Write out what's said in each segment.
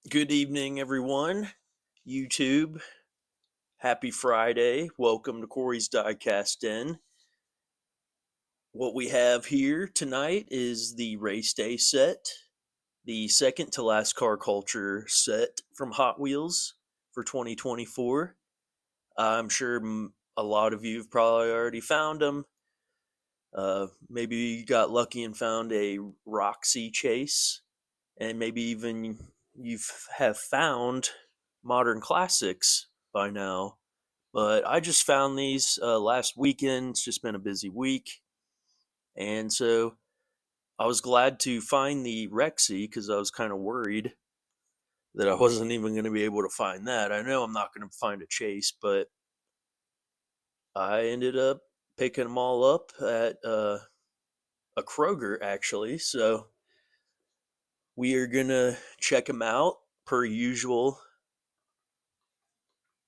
Good evening, everyone. YouTube, happy Friday. Welcome to Corey's DieCast Den. What we have here tonight is the race day set, the second to last car culture set from Hot Wheels for 2024. I'm sure a lot of you have probably already found them. Maybe you got lucky and found a Roxy chase, and maybe even you have found modern classics by now. But I just found these last weekend. It's just been a busy week. And so I was glad to find the Rexy because I was kind of worried that I wasn't even going to be able to find that. I know I'm not going to find a chase, but I ended up picking them all up at a Kroger, actually. So we are going to check them out per usual.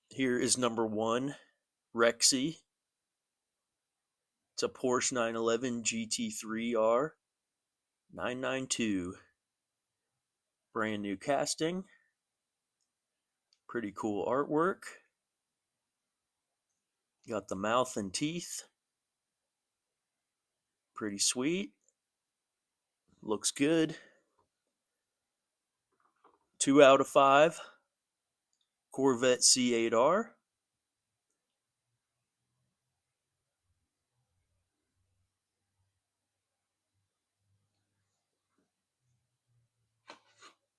Here is number one, Rexy. It's a Porsche 911 GT3R 992. Brand new casting. Pretty cool artwork. Got the mouth and teeth. Pretty sweet. Looks good. 2 out of 5. Corvette C8R.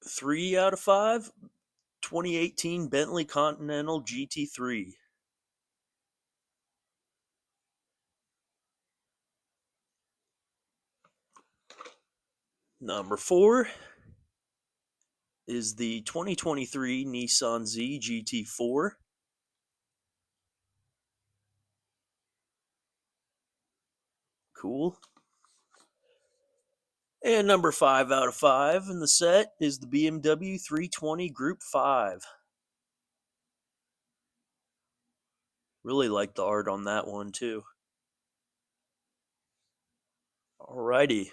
Three out of 5. 2018 Bentley Continental GT3. Number 4 is the 2023 Nissan Z GT4. Cool. And number 5 out of 5 in the set is the BMW 320 Group 5. Really like the art on that one too. Alrighty.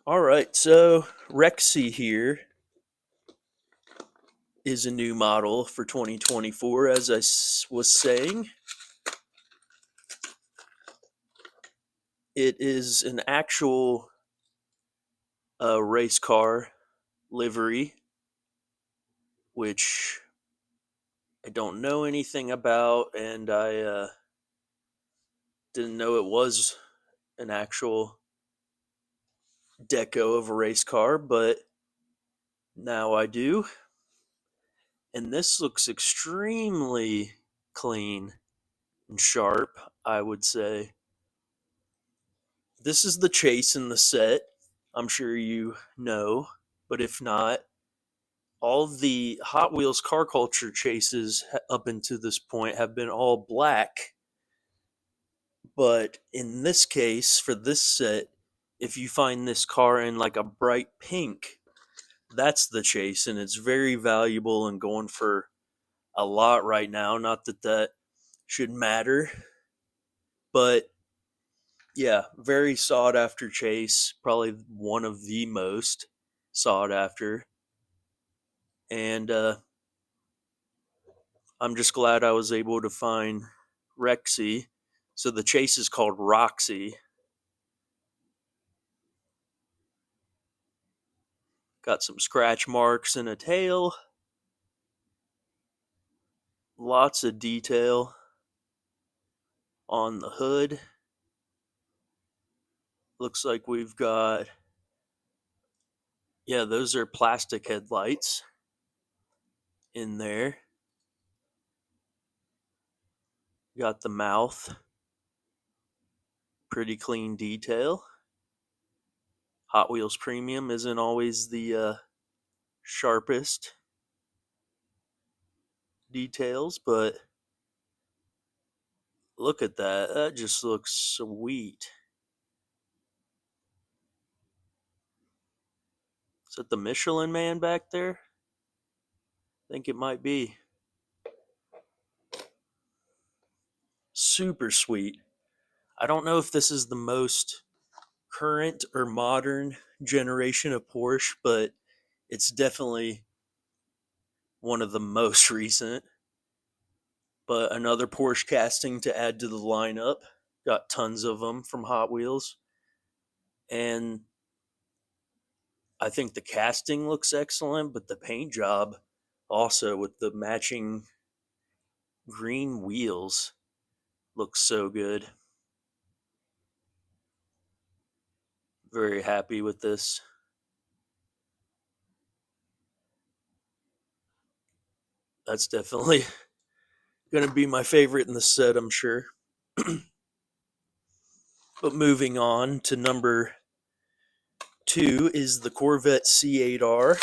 Alright, so Rexy here is a new model for 2024, as I was saying. It is an actual race car livery, which I don't know anything about, and I didn't know it was an actual deco of a race car, but now I do. And this looks extremely clean and sharp, I would say. This is the chase in the set. I'm sure you know, but if not, all the Hot Wheels car culture chases up until this point have been all black. But in this case, for this set, if you find this car in like a bright pink, that's the chase, and it's very valuable and going for a lot right now. Not that that should matter, but yeah, very sought after chase, probably one of the most sought after. And I'm just glad I was able to find Rexy. So the chase is called Roxy. Got some scratch marks and a tail. Lots of detail on the hood. Looks like we've got, yeah, those are plastic headlights in there. Got the mouth. Pretty clean detail. Hot Wheels Premium isn't always the sharpest details, but look at that. That just looks sweet. that the Michelin Man back there? I think it might be. Super sweet. I don't know if this is the most current or modern generation of Porsche, but it's definitely one of the most recent. But another Porsche casting to add to the lineup. Got tons of them from Hot Wheels. And I think the casting looks excellent, but the paint job also with the matching green wheels looks so good. Very happy with this. That's definitely going to be my favorite in the set, I'm sure. But moving on to number 2 is the Corvette C8R.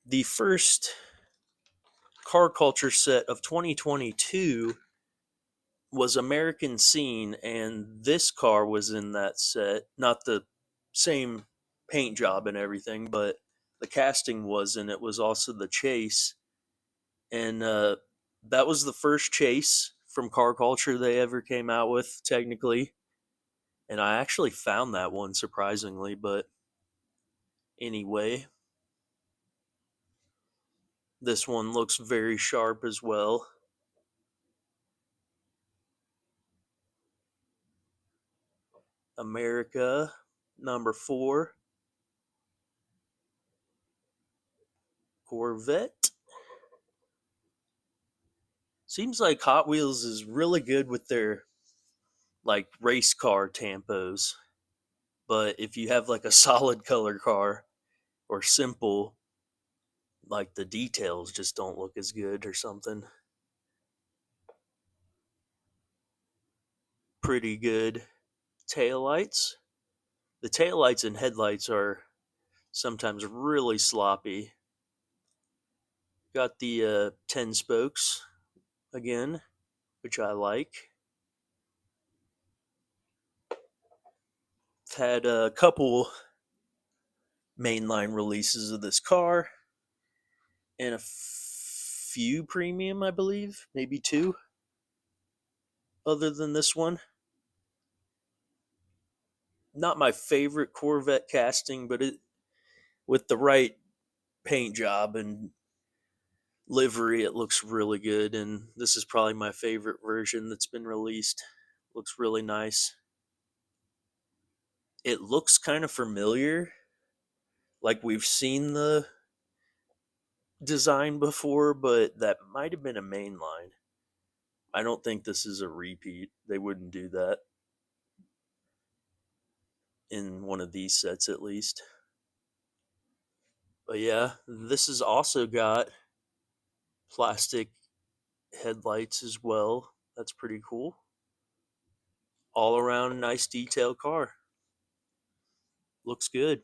The first car culture set of 2022 was American Scene, and this car was in that set. Not the same paint job and everything, but the casting was, and it was also the chase. And that was the first chase from car culture they ever came out with, technically. And I actually found that one surprisingly, but anyway, this one looks very sharp as well. America, number 4, Corvette. Seems like Hot Wheels is really good with their like race car tampos. But if you have like a solid color car or simple, like the details just don't look as good or something. Pretty good taillights. The taillights and headlights are sometimes really sloppy. Got the 10 spokes again, which I like. Had a couple mainline releases of this car and a few premium, I believe, maybe 2 other than this one. Not my favorite Corvette casting, but it with the right paint job and livery, it looks really good. And this is probably my favorite version that's been released. Looks really nice. It looks kind of familiar, like we've seen the design before, but that might have been a main line. I don't think this is a repeat. They wouldn't do that in one of these sets at least. But yeah, this has also got plastic headlights as well. That's pretty cool. All around nice detail car. Looks good.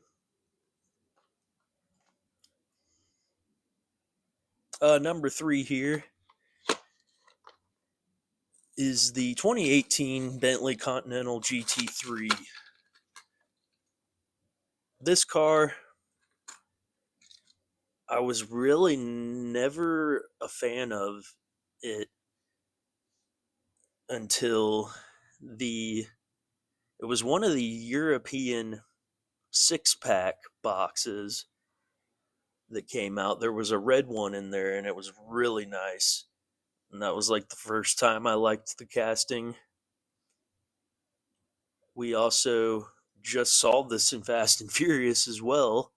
Number 3 here is the 2018 Bentley Continental GT3. This car, I was really never a fan of it until the it was one of the European 6-pack boxes that came out. There was a red one in there and it was really nice. And that was like the first time I liked the casting. We also just saw this in Fast and Furious as well.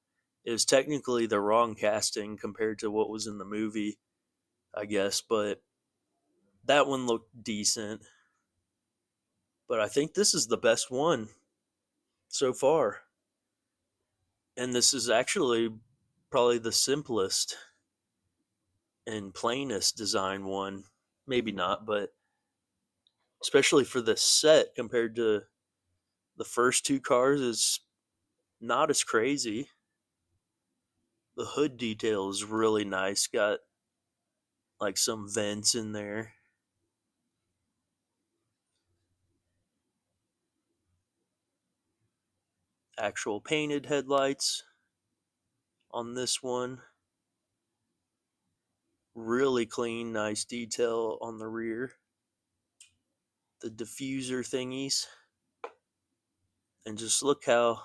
It was technically the wrong casting compared to what was in the movie, I guess, but that one looked decent. But I think this is the best one so far. And this is actually probably the simplest and plainest design one. Maybe not, but especially for this set compared to the first 2 cars, is not as crazy. The hood detail is really nice. Got like some vents in there. Actual painted headlights on this one. Really clean, nice detail on the rear. The diffuser thingies. And just look how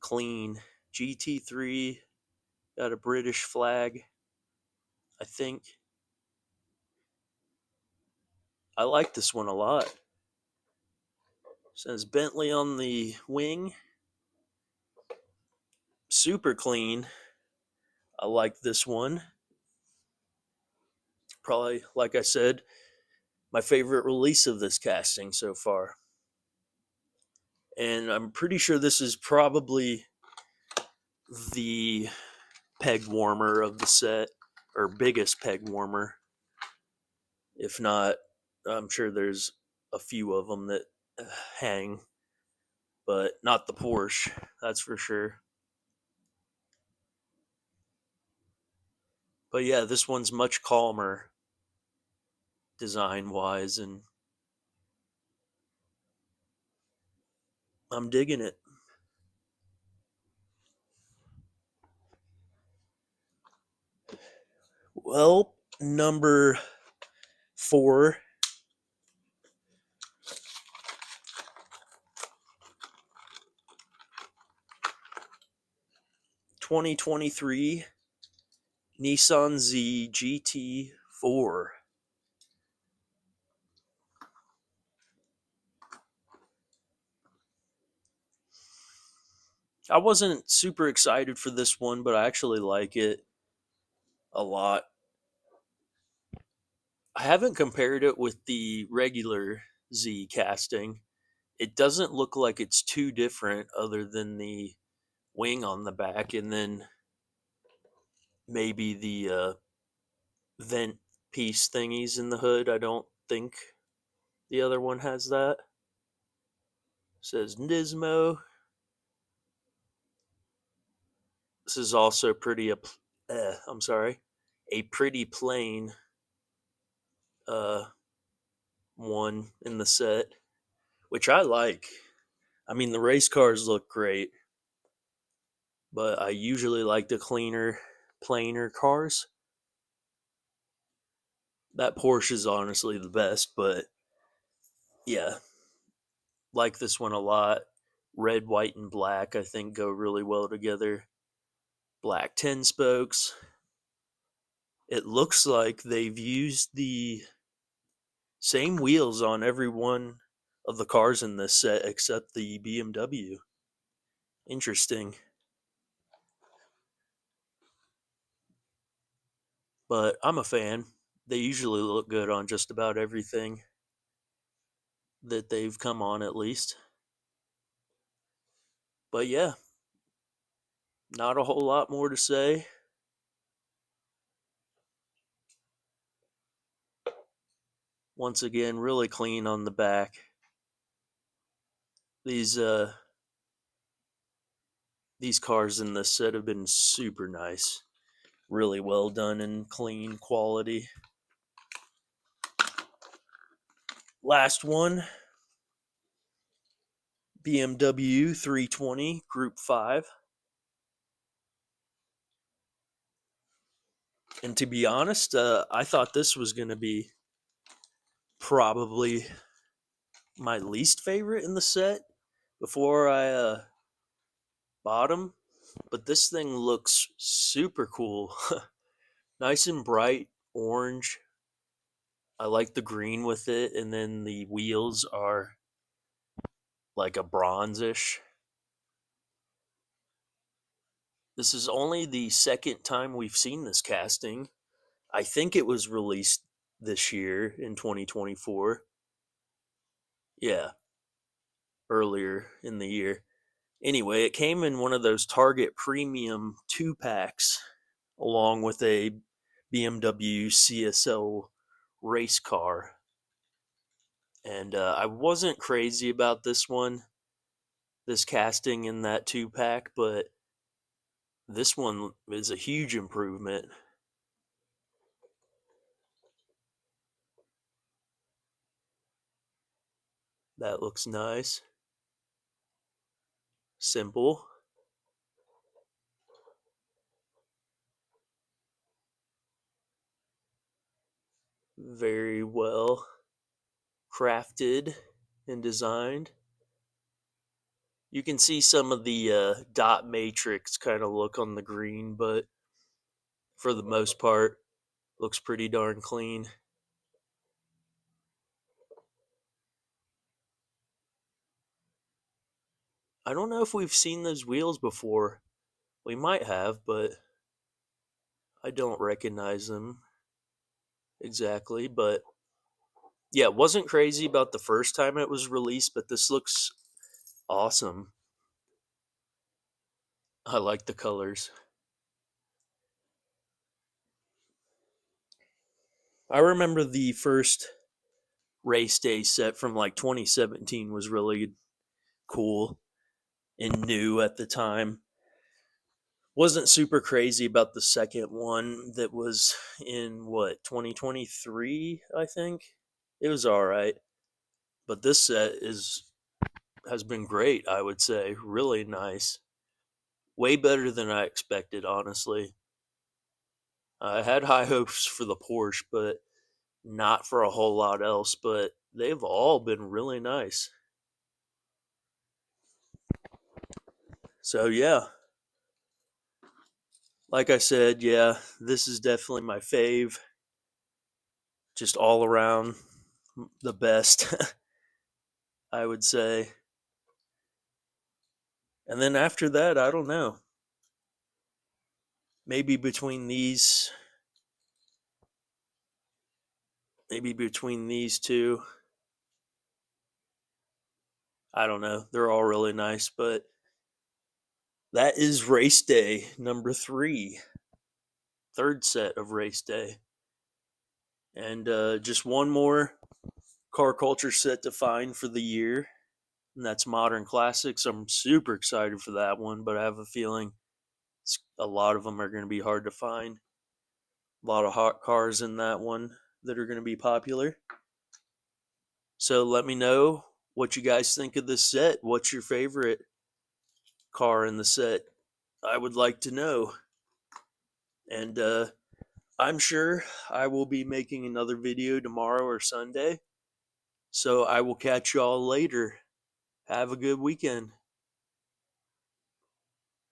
clean. GT3 got a British flag, I think. I like this one a lot. Says Bentley on the wing. Super clean. I like this one. Probably, like I said, my favorite release of this casting so far. And I'm pretty sure this is probably the peg warmer of the set, or biggest peg warmer. If not, I'm sure there's a few of them that hang, but not the Porsche, that's for sure. But yeah, this one's much calmer design wise, and I'm digging it. Well, number 4, 2023 Nissan Z GT4. I wasn't super excited for this one, but I actually like it a lot. I haven't compared it with the regular Z casting. It doesn't look like it's too different other than the wing on the back and then maybe the vent piece thingies in the hood. I don't think the other one has that. It says Nismo. This is also I'm sorry, a pretty plain uh, one in the set, which I like. I mean, the race cars look great, but I usually like the cleaner, plainer cars. That Porsche is honestly the best, but yeah, like this one a lot. Red, white, and black, I think, go really well together. Black 10 spokes. It looks like they've used the same wheels on every one of the cars in this set except the BMW. Interesting. But I'm a fan. They usually look good on just about everything that they've come on, at least. But yeah, not a whole lot more to say. Once again, really clean on the back. These uh these cars in this set have been super nice. Really well done and clean quality. Last one, BMW 320 Group 5. And to be honest, I thought this was going to be probably my least favorite in the set before I bought them. But this thing looks super cool. Nice and bright orange. I like the green with it. And then the wheels are like a bronzish. This is only the second time we've seen this casting. I think it was released this year in 2024. Yeah, earlier in the year. Anyway, it came in one of those Target Premium 2 packs along with a BMW CSL race car. And I wasn't crazy about this casting in that 2 pack, but this one is a huge improvement. That looks nice. Simple. Very well crafted and designed. You can see some of the dot matrix kind of look on the green, but for the most part, looks pretty darn clean. I don't know if we've seen those wheels before. We might have, but I don't recognize them exactly. But yeah, it wasn't crazy about the first time it was released, but this looks awesome. I like the colors. I remember the first race day set from like 2017 was really cool and new at the time. Wasn't super crazy about the second one that was in what 2023, I think. It was all right, but this set is has been great, I would say. Really nice. Way better than I expected, honestly. I had high hopes for the Porsche, but not for a whole lot else, but they've all been really nice. So yeah, like I said, yeah, this is definitely my fave. Just all around the best, I would say. And then after that, I don't know. Maybe between these, maybe between these two, I don't know. They're all really nice, but that is race day number 3, third set of race day. And just one more car culture set to find for the year, and that's Modern Classics. I'm super excited for that one, but I have a feeling a lot of them are going to be hard to find. A lot of hot cars in that one that are going to be popular. So let me know what you guys think of this set. What's your favorite car in the set? I would like to know. And I'm sure I will be making another video tomorrow or Sunday. So I will catch y'all later. Have a good weekend.